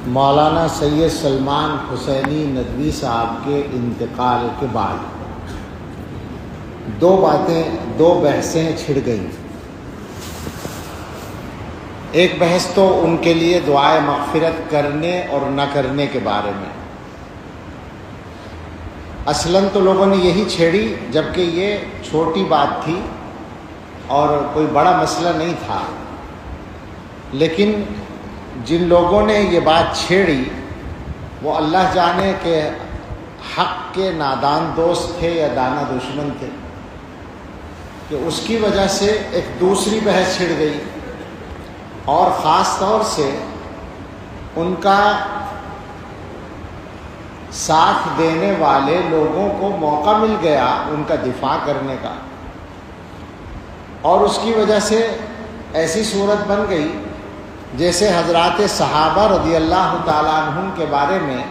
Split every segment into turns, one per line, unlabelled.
مولانا سید سلمان حسینی ندوی صاحب کے انتقال کے بعد دو بحثیں چھڑ گئیں۔ ایک بحث تو ان کے لیے دعائے مغفرت کرنے اور نہ کرنے کے بارے میں۔ اصلاً تو لوگوں نے یہی چھیڑی جبکہ یہ چھوٹی بات تھی اور کوئی بڑا مسئلہ نہیں تھا، لیکن جن لوگوں نے یہ بات چھیڑی وہ اللہ جانے کہ حق کے نادان دوست تھے یا دانا دشمن تھے، کہ اس کی وجہ سے ایک دوسری بحث چھڑ گئی، اور خاص طور سے ان کا ساتھ دینے والے لوگوں کو موقع مل گیا ان کا دفاع کرنے کا، اور اس کی وجہ سے ایسی صورت بن گئی جیسے حضرات صحابہ رضی اللہ تعالیٰ عنہم کے بارے میں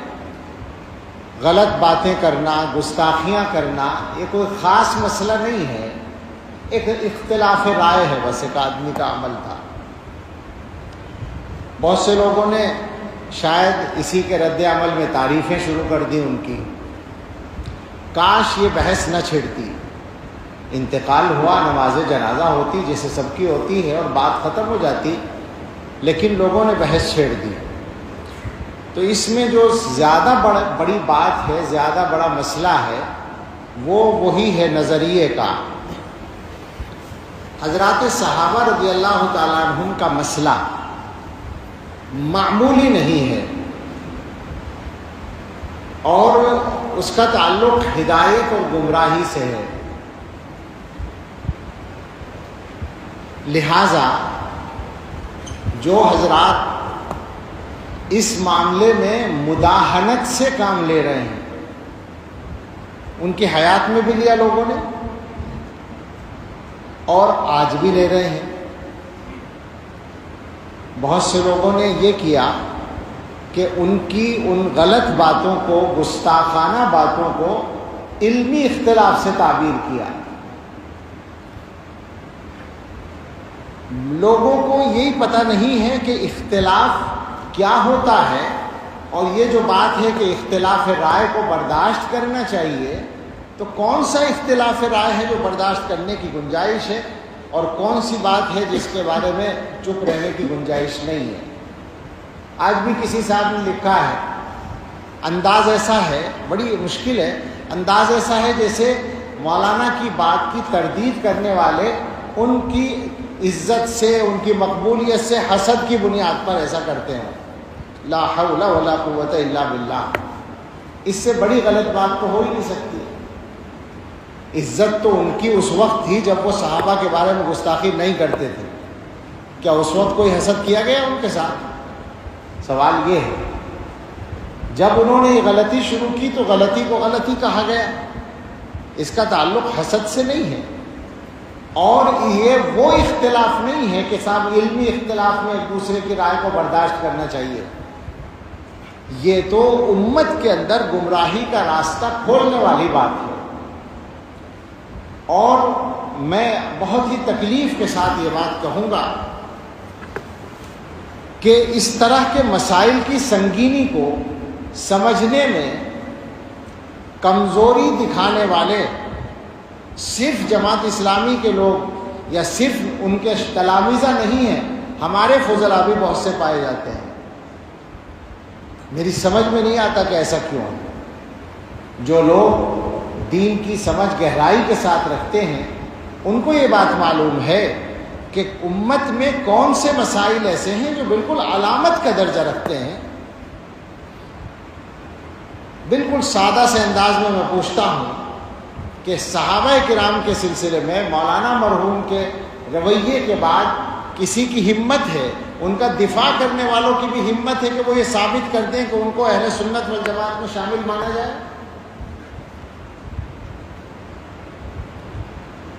غلط باتیں کرنا، گستاخیاں کرنا یہ کوئی خاص مسئلہ نہیں ہے، ایک اختلاف رائے ہے، بس ایک آدمی کا عمل تھا۔ بہت سے لوگوں نے شاید اسی کے رد عمل میں تعریفیں شروع کر دی ان کی، کاش یہ بحث نہ چھڑتی، انتقال ہوا، نماز جنازہ ہوتی جیسے سب کی ہوتی ہے اور بات ختم ہو جاتی، لیکن لوگوں نے بحث چھیڑ دی۔ تو اس میں جو زیادہ بڑی بات ہے، زیادہ بڑا مسئلہ ہے، وہی ہے نظریے کا۔ حضرات صحابہ رضی اللہ تعالیٰ عنہم کا مسئلہ معمولی نہیں ہے، اور اس کا تعلق ہدایت اور گمراہی سے ہے، لہذا جو حضرات اس معاملے میں مداہنت سے کام لے رہے ہیں، ان کی حیات میں بھی لیا لوگوں نے اور آج بھی لے رہے ہیں۔ بہت سے لوگوں نے یہ کیا کہ ان کی ان غلط باتوں کو، گستاخانہ باتوں کو علمی اختلاف سے تعبیر کیا۔ لوگوں کو یہی پتہ نہیں ہے کہ اختلاف کیا ہوتا ہے، اور یہ جو بات ہے کہ اختلاف رائے کو برداشت کرنا چاہیے، تو کون سا اختلاف رائے ہے جو برداشت کرنے کی گنجائش ہے، اور کون سی بات ہے جس کے بارے میں چپ رہنے کی گنجائش نہیں ہے۔ آج بھی کسی صاحب نے لکھا ہے، انداز ایسا ہے، بڑی مشکل ہے، انداز ایسا ہے جیسے مولانا کی بات کی تردید کرنے والے ان کی عزت سے، ان کی مقبولیت سے حسد کی بنیاد پر ایسا کرتے ہیں۔ لا حول ولا قوت الا باللہ، اس سے بڑی غلط بات تو ہو ہی نہیں سکتی۔ عزت تو ان کی اس وقت تھی جب وہ صحابہ کے بارے میں گستاخی نہیں کرتے تھے، کیا اس وقت کوئی حسد کیا گیا ان کے ساتھ؟ سوال یہ ہے، جب انہوں نے یہ غلطی شروع کی تو غلطی کو غلطی کہا گیا، اس کا تعلق حسد سے نہیں ہے، اور یہ وہ اختلاف نہیں ہے کہ صاحب علمی اختلاف میں ایک دوسرے کی رائے کو برداشت کرنا چاہیے، یہ تو امت کے اندر گمراہی کا راستہ کھولنے والی بات ہے۔ اور میں بہت ہی تکلیف کے ساتھ یہ بات کہوں گا کہ اس طرح کے مسائل کی سنگینی کو سمجھنے میں کمزوری دکھانے والے صرف جماعت اسلامی کے لوگ یا صرف ان کے تلامذہ نہیں ہیں، ہمارے فضلاء بھی بہت سے پائے جاتے ہیں۔ میری سمجھ میں نہیں آتا کہ ایسا کیوں ہے۔ جو لوگ دین کی سمجھ گہرائی کے ساتھ رکھتے ہیں ان کو یہ بات معلوم ہے کہ امت میں کون سے مسائل ایسے ہیں جو بالکل علامت کا درجہ رکھتے ہیں۔ بالکل سادہ سے انداز میں پوچھتا ہوں کہ صحابہ کرام کے سلسلے میں مولانا مرحوم کے رویے کے بعد کسی کی ہمت ہے، ان کا دفاع کرنے والوں کی بھی ہمت ہے کہ وہ یہ ثابت کر دیں کہ ان کو اہل سنت والجماعت میں شامل مانا جائے؟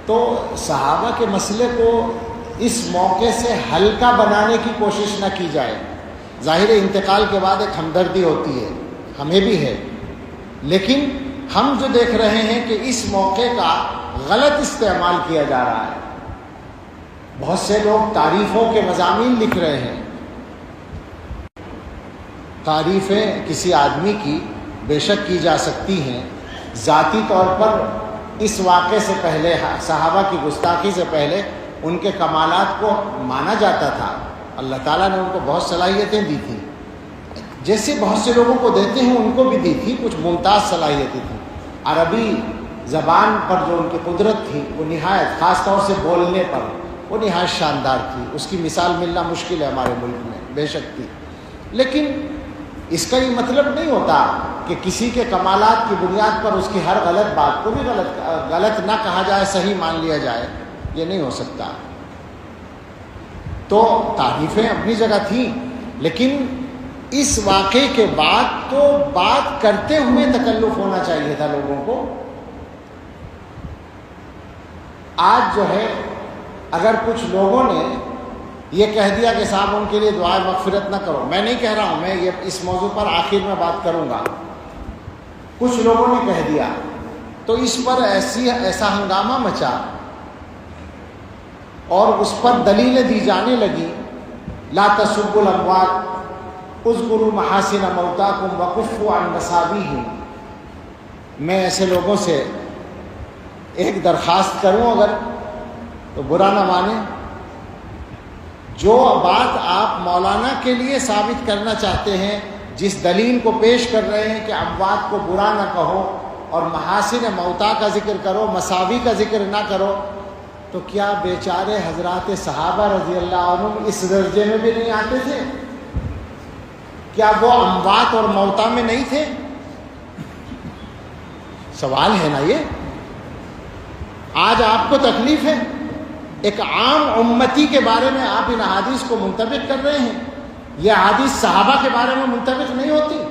تو صحابہ کے مسئلے کو اس موقع سے ہلکا بنانے کی کوشش نہ کی جائے۔ ظاہر انتقال کے بعد ایک ہمدردی ہوتی ہے، ہمیں بھی ہے، لیکن ہم جو دیکھ رہے ہیں کہ اس موقع کا غلط استعمال کیا جا رہا ہے۔ بہت سے لوگ تعریفوں کے مضامین لکھ رہے ہیں، تعریفیں کسی آدمی کی بے شک کی جا سکتی ہیں، ذاتی طور پر اس واقعے سے پہلے، صحابہ کی گستاخی سے پہلے ان کے کمالات کو مانا جاتا تھا۔ اللہ تعالیٰ نے ان کو بہت صلاحیتیں دی تھیں، جیسے بہت سے لوگوں کو دیتے ہیں ان کو بھی دی تھی، کچھ ممتاز صلاحیتیں تھیں۔ عربی زبان پر جو ان کی قدرت تھی وہ نہایت، خاص طور سے بولنے پر وہ نہایت شاندار تھی، اس کی مثال ملنا مشکل ہے ہمارے ملک میں، بے شک تھی۔ لیکن اس کا یہ مطلب نہیں ہوتا کہ کسی کے کمالات کی بنیاد پر اس کی ہر غلط بات کو بھی غلط نہ کہا جائے، صحیح مان لیا جائے، یہ نہیں ہو سکتا۔ تو تعریفیں اپنی جگہ تھیں، لیکن اس واقعے کے بعد تو بات کرتے ہوئے تکلف ہونا چاہیے تھا لوگوں کو۔ آج جو ہے اگر کچھ لوگوں نے یہ کہہ دیا کہ صاحب ان کے لیے دعائے مغفرت نہ کرو، میں نہیں کہہ رہا ہوں، میں یہ اس موضوع پر آخر میں بات کروں گا، کچھ لوگوں نے کہہ دیا تو اس پر ایسا ہنگامہ مچا اور اس پر دلیلیں دی جانے لگی، لا تسبوا الاموات اذکروا محاسن موتاکم وکفوا عن مساویہم۔ میں ایسے لوگوں سے ایک درخواست کروں اگر تو برا نہ مانیں، جو بات آپ مولانا کے لیے ثابت کرنا چاہتے ہیں، جس دلیل کو پیش کر رہے ہیں کہ اموات کو برا نہ کہو اور محاسن موتا کا ذکر کرو، مساوی کا ذکر نہ کرو، تو کیا بیچارے حضرات صحابہ رضی اللہ عنہم اس درجے میں بھی نہیں آتے تھے؟ کیا وہ اموات اور موتا میں نہیں تھے؟ سوال ہے نا یہ۔ آج آپ کو تکلیف ہے، ایک عام امتی کے بارے میں آپ ان احادیث کو منطبق کر رہے ہیں، یہ احادیث صحابہ کے بارے میں منطبق نہیں ہوتی۔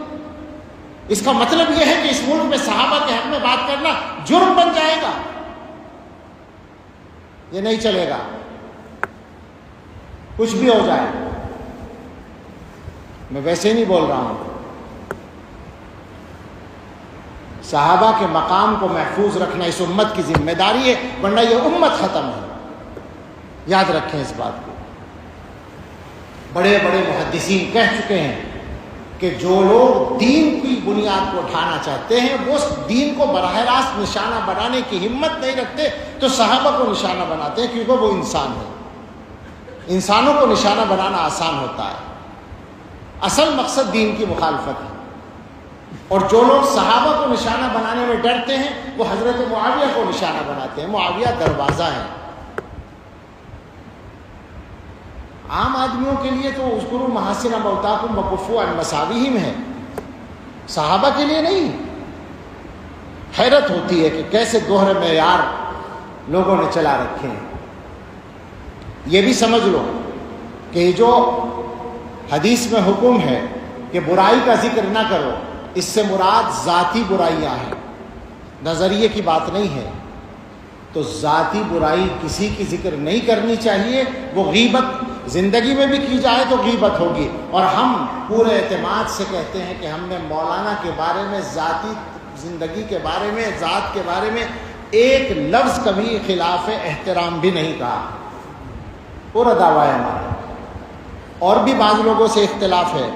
اس کا مطلب یہ ہے کہ اس ملک میں صحابہ کے حق میں بات کرنا جرم بن جائے گا، یہ نہیں چلے گا، کچھ بھی ہو جائے۔ میں ویسے نہیں بول رہا ہوں، صحابہ کے مقام کو محفوظ رکھنا اس امت کی ذمہ داری ہے، ورنہ یہ امت ختم ہے۔ یاد رکھیں اس بات کو۔ بڑے بڑے محدثین کہہ چکے ہیں کہ جو لوگ دین کی بنیاد کو اٹھانا چاہتے ہیں وہ دین کو براہ راست نشانہ بنانے کی ہمت نہیں رکھتے، تو صحابہ کو نشانہ بناتے ہیں، کیونکہ وہ انسان ہیں۔ انسانوں کو نشانہ بنانا آسان ہوتا ہے، اصل مقصد دین کی مخالفت ہے۔ اور جو لوگ صحابہ کو نشانہ بنانے میں ڈرتے ہیں وہ حضرت معاویہ کو نشانہ بناتے ہیں۔ معاویہ دروازہ ہے۔ عام آدمیوں کے لیے تو اذکروا محاسن موتاکم وکفوا عن مساویہم ہے، صحابہ کے لیے نہیں۔ حیرت ہوتی ہے کہ کیسے دوہرے معیار لوگوں نے چلا رکھے ہیں۔ یہ بھی سمجھ لو کہ جو حدیث میں حکم ہے کہ برائی کا ذکر نہ کرو، اس سے مراد ذاتی برائیاں ہیں، نظریے کی بات نہیں ہے۔ تو ذاتی برائی کسی کی ذکر نہیں کرنی چاہیے، وہ غیبت زندگی میں بھی کی جائے تو غیبت ہوگی۔ اور ہم پورے اعتماد سے کہتے ہیں کہ ہم نے مولانا کے بارے میں، ذاتی زندگی کے بارے میں، ذات کے بارے میں ایک لفظ کبھی خلاف احترام بھی نہیں کہا، پورا دعویٰ ہے ہمارا۔ اور بھی بعض لوگوں سے اختلاف ہے،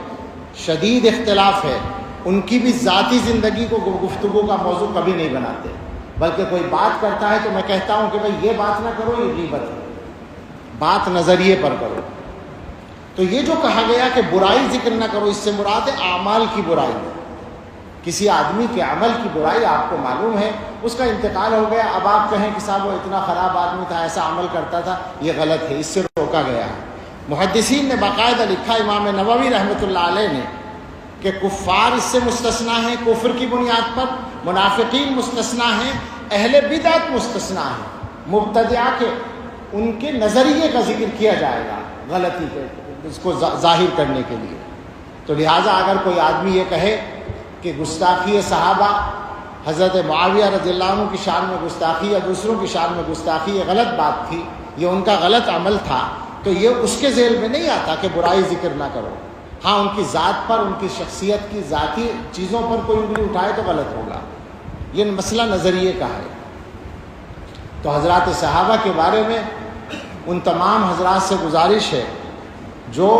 شدید اختلاف ہے، ان کی بھی ذاتی زندگی کو گفتگو کا موضوع کبھی نہیں بناتے، بلکہ کوئی بات کرتا ہے تو میں کہتا ہوں کہ بھائی یہ بات نہ کرو، یہ غیبت ہے، بات نظریے پر کرو۔ تو یہ جو کہا گیا کہ برائی ذکر نہ کرو، اس سے مراد ہے اعمال کی برائی۔ کسی آدمی کے عمل کی برائی آپ کو معلوم ہے، اس کا انتقال ہو گیا، اب آپ کہیں کہ صاحب وہ اتنا خراب آدمی تھا، ایسا عمل کرتا تھا، یہ غلط ہے، اس سے روکا گیا ہے۔ محدثین نے باقاعدہ لکھا، امام نووی رحمۃ اللہ علیہ نے، کہ کفار اس سے مستثنا ہیں کفر کی بنیاد پر، منافقین مستثنا ہیں، اہل بدعت مستثنا ہیں، مبتدعہ کے ان کے نظریے کا ذکر کیا جائے گا غلطی کے، اس کو ظاہر کرنے کے لیے۔ تو لہٰذا اگر کوئی آدمی یہ کہے کہ گستاخی صحابہ، حضرت معاویہ رضی اللہ عنہ کی شان میں گستاخی یا دوسروں کی شان میں گستاخی، یہ غلط بات تھی، یہ ان کا غلط عمل تھا، تو یہ اس کے ذیل میں نہیں آتا کہ برائی ذکر نہ کرو۔ ہاں، ان کی ذات پر، ان کی شخصیت کی ذاتی چیزوں پر کوئی انگلی اٹھائے تو غلط ہوگا، یہ مسئلہ نظریے کا ہے۔ تو حضرات صحابہ کے بارے میں ان تمام حضرات سے گزارش ہے جو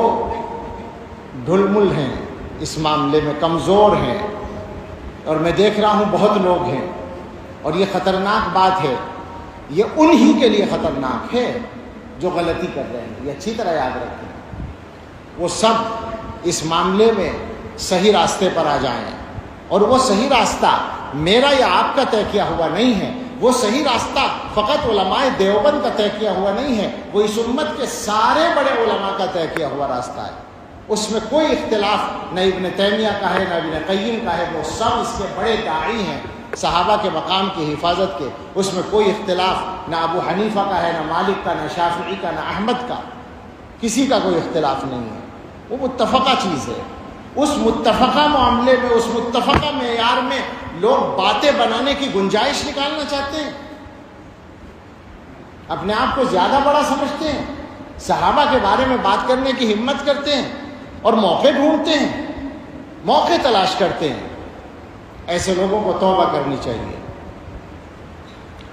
ڈھل مل ہیں، اس معاملے میں کمزور ہیں، اور میں دیکھ رہا ہوں بہت لوگ ہیں، اور یہ خطرناک بات ہے، یہ انہی کے لیے خطرناک ہے جو غلطی کر رہے ہیں، یہ اچھی طرح یاد رکھیں۔ وہ سب اس معاملے میں صحیح راستے پر آ جائیں، اور وہ صحیح راستہ میرا یا آپ کا طے کیا ہوا نہیں ہے، وہ صحیح راستہ فقط علماء دیوبند کا طے کیا ہوا نہیں ہے، وہ اس امت کے سارے بڑے علماء کا طے کیا ہوا راستہ ہے۔ اس میں کوئی اختلاف نہ ابن تیمیہ کا ہے نہ ابن قیم کا ہے، وہ سب اس کے بڑے داعی ہیں صحابہ کے مقام کی حفاظت کے۔ اس میں کوئی اختلاف نہ ابو حنیفہ کا ہے، نہ مالک کا، نہ شافعی کا، نہ احمد کا، کسی کا کوئی اختلاف نہیں ہے، وہ متفقہ چیز ہے۔ اس متفقہ معاملے میں، اس متفقہ معیار میں لوگ باتیں بنانے کی گنجائش نکالنا چاہتے ہیں، اپنے آپ کو زیادہ بڑا سمجھتے ہیں، صحابہ کے بارے میں بات کرنے کی ہمت کرتے ہیں، اور موقع ڈھونڈتے ہیں، موقع تلاش کرتے ہیں۔ ایسے لوگوں کو توبہ کرنی چاہیے۔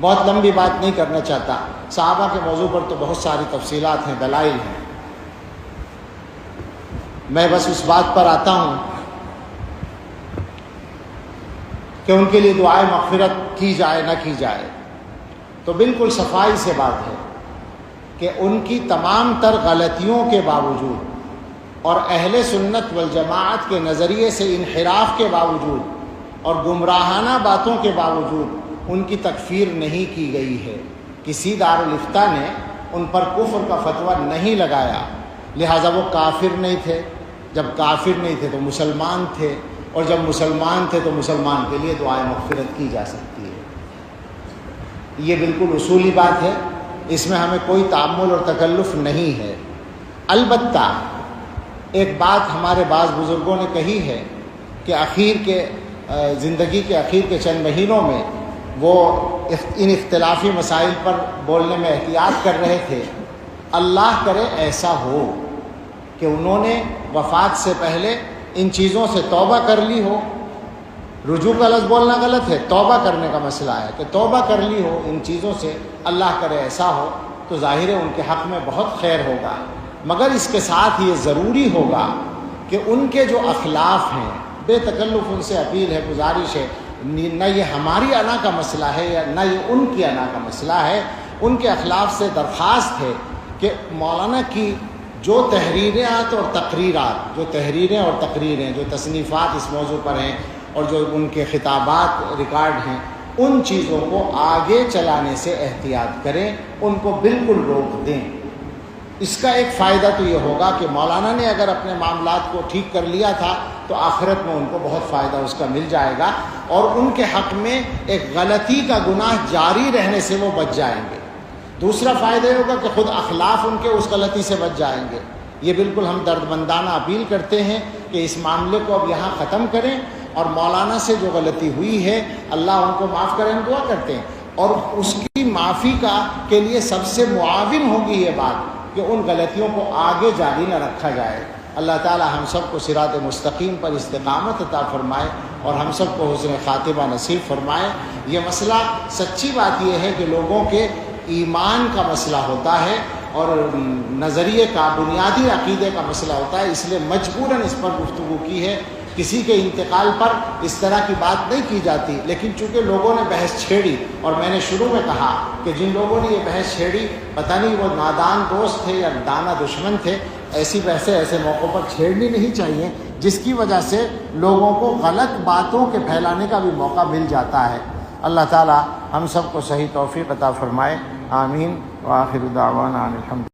بہت لمبی بات نہیں کرنا چاہتا، صحابہ کے موضوع پر تو بہت ساری تفصیلات ہیں، دلائل ہیں، میں بس اس بات پر آتا ہوں کہ ان کے لیے دعائے مغفرت کی جائے نہ کی جائے، تو بالکل صفائی سے بات ہے کہ ان کی تمام تر غلطیوں کے باوجود اور اہل سنت والجماعت کے نظریے سے انحراف کے باوجود اور گمراہانہ باتوں کے باوجود ان کی تکفیر نہیں کی گئی ہے۔ کسی دارالافتاء نے ان پر کفر کا فتویٰ نہیں لگایا، لہٰذا وہ کافر نہیں تھے۔ جب کافر نہیں تھے تو مسلمان تھے، اور جب مسلمان تھے تو مسلمان کے لیے دعائے مغفرت کی جا سکتی ہے۔ یہ بالکل اصولی بات ہے، اس میں ہمیں کوئی تعمل اور تکلف نہیں ہے۔ البتہ ایک بات ہمارے بعض بزرگوں نے کہی ہے کہ زندگی کے اخیر کے چند مہینوں میں وہ ان اختلافی مسائل پر بولنے میں احتیاط کر رہے تھے۔ اللہ کرے ایسا ہو کہ انہوں نے وفات سے پہلے ان چیزوں سے توبہ کر لی ہو۔ رجوع کا لفظ بولنا غلط ہے، توبہ کرنے کا مسئلہ ہے کہ توبہ کر لی ہو ان چیزوں سے، اللہ کرے ایسا ہو، تو ظاہر ہے ان کے حق میں بہت خیر ہوگا۔ مگر اس کے ساتھ یہ ضروری ہوگا کہ ان کے جو اخلاف ہیں، بے تکلف ان سے اپیل ہے، گزارش ہے، نہ یہ ہماری انا کا مسئلہ ہے یا نہ یہ ان کی انا کا مسئلہ ہے، ان کے اخلاف سے درخواست ہے کہ مولانا کی جو تحریرات اور تقریرات، جو تحریریں اور تقریریں، جو تصنیفات اس موضوع پر ہیں اور جو ان کے خطابات ریکارڈ ہیں، ان چیزوں کو آگے چلانے سے احتیاط کریں، ان کو بالکل روک دیں۔ اس کا ایک فائدہ تو یہ ہوگا کہ مولانا نے اگر اپنے معاملات کو ٹھیک کر لیا تھا تو آخرت میں ان کو بہت فائدہ اس کا مل جائے گا، اور ان کے حق میں ایک غلطی کا گناہ جاری رہنے سے وہ بچ جائیں گے۔ دوسرا فائدہ یہ ہوگا کہ خود اخلاف ان کے اس غلطی سے بچ جائیں گے۔ یہ بالکل ہم دردمندانہ اپیل کرتے ہیں کہ اس معاملے کو اب یہاں ختم کریں، اور مولانا سے جو غلطی ہوئی ہے اللہ ان کو معاف کریں، دعا کرتے ہیں، اور اس کی معافی کے لیے سب سے معاون ہوگی یہ بات کہ ان غلطیوں کو آگے جاری نہ رکھا جائے۔ اللہ تعالی ہم سب کو صراط مستقیم پر استقامت عطا فرمائے، اور ہم سب کو حسن خاتمہ نصیب فرمائے۔ یہ مسئلہ سچی بات یہ ہے کہ لوگوں کے ایمان کا مسئلہ ہوتا ہے اور نظریے کا، بنیادی عقیدے کا مسئلہ ہوتا ہے، اس لیے مجبوراً اس پر گفتگو کی ہے۔ کسی کے انتقال پر اس طرح کی بات نہیں کی جاتی، لیکن چونکہ لوگوں نے بحث چھیڑی، اور میں نے شروع میں کہا کہ جن لوگوں نے یہ بحث چھیڑی پتہ نہیں وہ نادان دوست تھے یا دانا دشمن تھے، ایسی بحثیں ایسے موقعوں پر چھیڑنی نہیں چاہیے، جس کی وجہ سے لوگوں کو غلط باتوں کے پھیلانے کا بھی موقع مل جاتا ہے۔ اللہ تعالی ہم سب کو صحیح توفیق عطا فرمائے، آمین، وآخر دعوانا ان الحمد